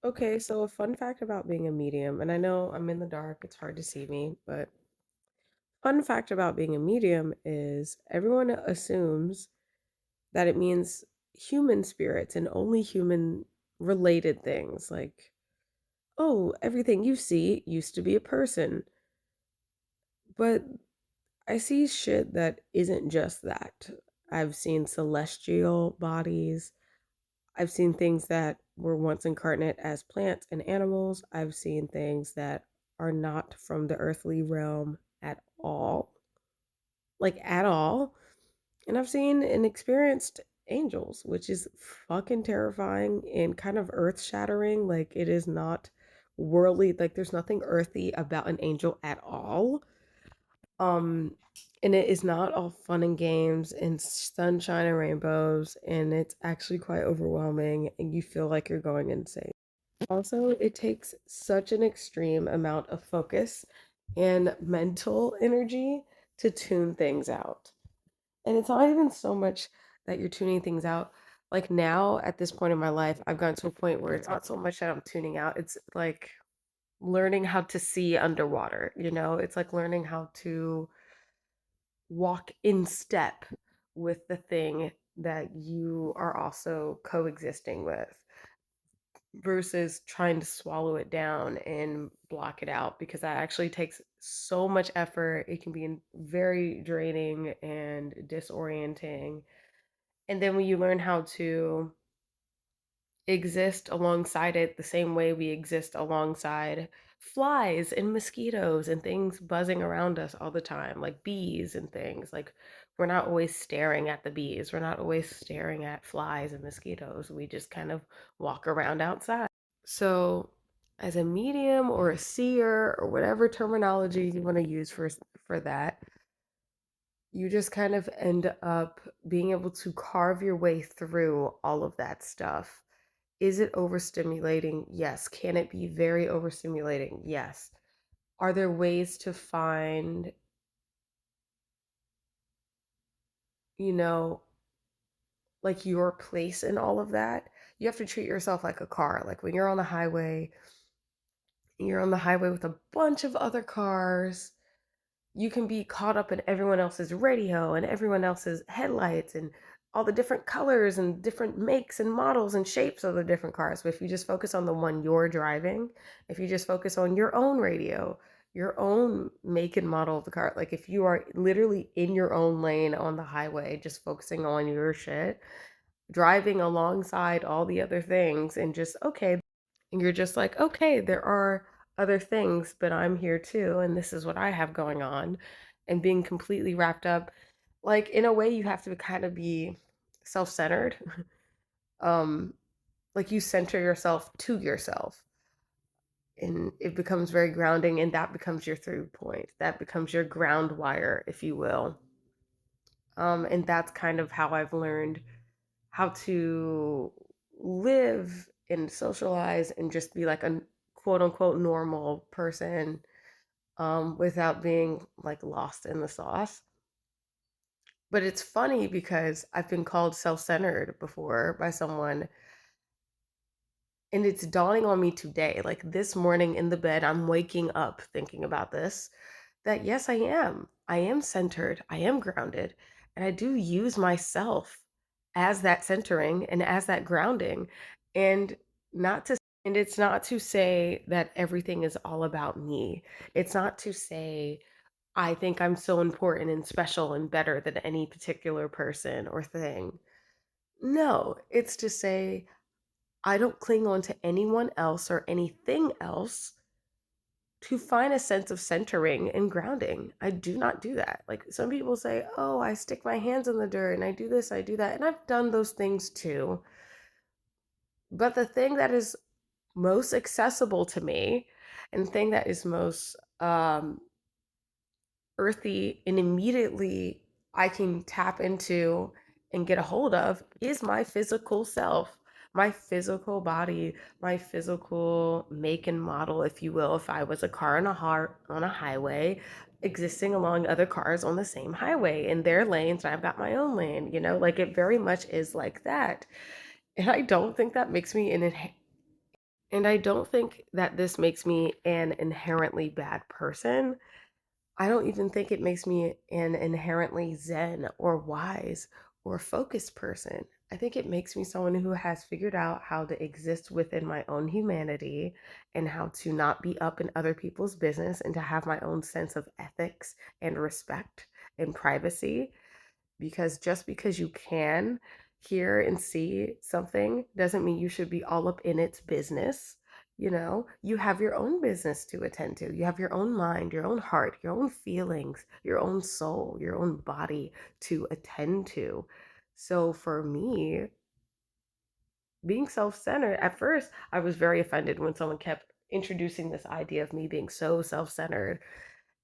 Okay, so a fun fact about being a medium, and I know I'm in the dark, it's hard to see me, but fun fact about being a medium is everyone assumes that it means human spirits and only human related things. Like, oh, everything you see used to be a person. But I see shit that isn't just that. I've seen celestial bodies. I've seen things that were once incarnate as plants and animals. I've seen things that are not from the earthly realm at all, like at all. And I've seen and experienced angels, which is fucking terrifying and kind of earth shattering. Like, it is not worldly, like, there's nothing earthy about an angel at all. Um, and it is not all fun and games and sunshine and rainbows, and it's actually quite overwhelming, and you feel like you're going insane. Also, it takes such an extreme amount of focus and mental energy to tune things out. And it's not even so much that you're tuning things out. Like now, at this point in my life, I've gotten to a point where it's not so much that I'm tuning out, it's like learning how to see underwater, you know? It's like learning how to walk in step with the thing that you are also coexisting with versus trying to swallow it down and block it out because that actually takes so much effort. It can be very draining and disorienting. And then when you learn how to exist alongside it the same way we exist alongside flies and mosquitoes and things buzzing around us all the time, like bees and things. Like, we're not always staring at the bees, we're not always staring at flies and mosquitoes. We just kind of walk around outside. So, as a medium or a seer or whatever terminology you want to use for that, you just kind of end up being able to carve your way through all of that stuff. Is it overstimulating? Yes. Can it be very overstimulating? Yes. Are there ways to find, you know, like your place in all of that? You have to treat yourself like a car. Like when you're on the highway with a bunch of other cars, you can be caught up in everyone else's radio and everyone else's headlights and all the different colors and different makes and models and shapes of the different cars. But if you just focus on the one you're driving, if you just focus on your own radio, your own make and model of the car, like if you are literally in your own lane on the highway, just focusing on your shit, driving alongside all the other things and just, okay, and you're just like, okay, there are other things, but I'm here too, and this is what I have going on, and being completely wrapped up. Like, in a way, you have to kind of be self centered. um, like, you center yourself to yourself, and it becomes very grounding, and that becomes your through point. That becomes your ground wire, if you will. And that's kind of how I've learned how to live and socialize and just be like a quote unquote normal person, without being like lost in the sauce. But it's funny because I've been called self centered before by someone, and it's dawning on me today. Like this morning in the bed, I'm waking up thinking about this, that yes, I am. I am centered, I am grounded, and I do use myself as that centering and as that grounding. And not to and it's not to say that everything is all about me. It's not to say I think I'm so important and special and better than any particular person or thing. No, it's to say I don't cling on to anyone else or anything else to find a sense of centering and grounding. I do not do that. Like some people say, oh, I stick my hands in the dirt and I do this, I do that. And I've done those things too. But the thing that is most accessible to me and the thing that is most earthy and immediately I can tap into and get a hold of is my physical self, my physical body, my physical make and model, if you will. If I was a car on a highway, existing along other cars on the same highway in their lanes, and I've got my own lane, you know, like it very much is like that. And I don't think that makes me And I don't think that this makes me an inherently bad person. I don't even think it makes me an inherently zen or wise or focused person. I think it makes me someone who has figured out how to exist within my own humanity and how to not be up in other people's business and to have my own sense of ethics and respect and privacy, because just because you can hear and see something doesn't mean you should be all up in its business. You know, you have your own business to attend to. You have your own mind, your own heart, your own feelings, your own soul, your own body to attend to. So for me, being self centered, at first, I was very offended when someone kept introducing this idea of me being so self centered.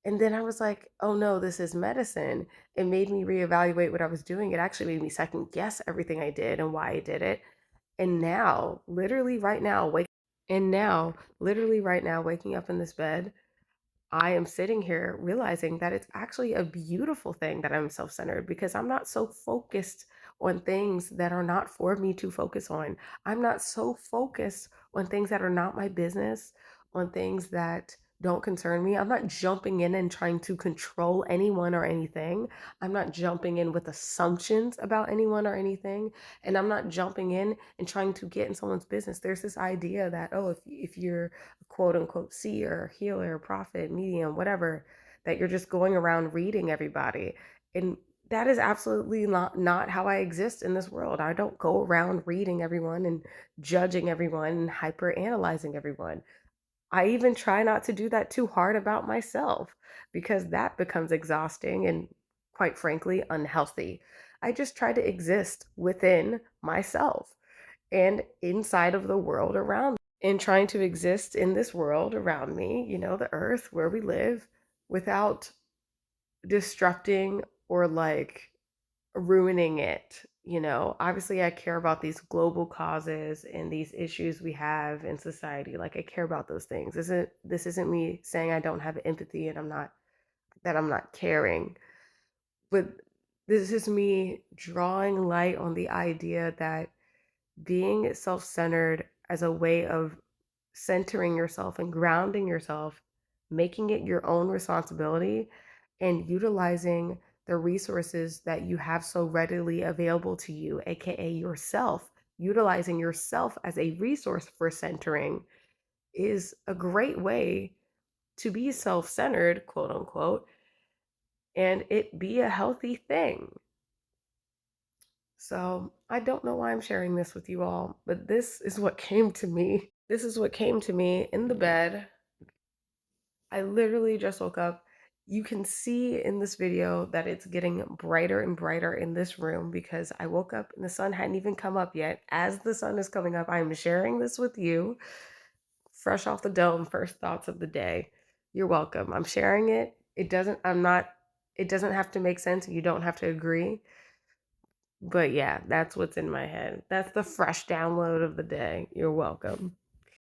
And then I was like, oh no, this is medicine. It made me reevaluate what I was doing. It actually made me second guess everything I did and why I did it. And now, literally right now, waking up in this bed, I am sitting here realizing that it's actually a beautiful thing that I'm self centered because I'm not so focused on things that are not for me to focus on. I'm not so focused on things that are not my business, on things that don't concern me. I'm not jumping in and trying to control anyone or anything. I'm not jumping in with assumptions about anyone or anything. And I'm not jumping in and trying to get in someone's business. There's this idea that, oh, if you're quote unquote seer, healer, prophet, medium, whatever, that you're just going around reading everybody. And that is absolutely not how I exist in this world. I don't go around reading everyone and judging everyone and hyper analyzing everyone. I even try not to do that too hard about myself because that becomes exhausting and, quite frankly, unhealthy. I just try to exist within myself and inside of the world around me, and trying to exist in this world around me, the earth where we live, without disrupting or like ruining it. Obviously, I care about these global causes and these issues we have in society. Like, I care about those things. This isn't me saying I don't have empathy and I'm not caring, but this is me drawing light on the idea that being self centered as a way of centering yourself and grounding yourself, making it your own responsibility, and utilizing the resources that you have so readily available to you, aka yourself, utilizing yourself as a resource for centering is a great way to be self centered, quote unquote, and it be a healthy thing. So I don't know why I'm sharing this with you all, but this is what came to me. This is what came to me in the bed. I literally just woke up. You can see in this video that it's getting brighter and brighter in this room because I woke up and the sun hadn't even come up yet. As the sun is coming up, I'm sharing this with you, fresh off the dome, first thoughts of the day. You're welcome. I'm sharing it. It doesn't have to make sense. You don't have to agree. But yeah, that's what's in my head. That's the fresh download of the day. You're welcome.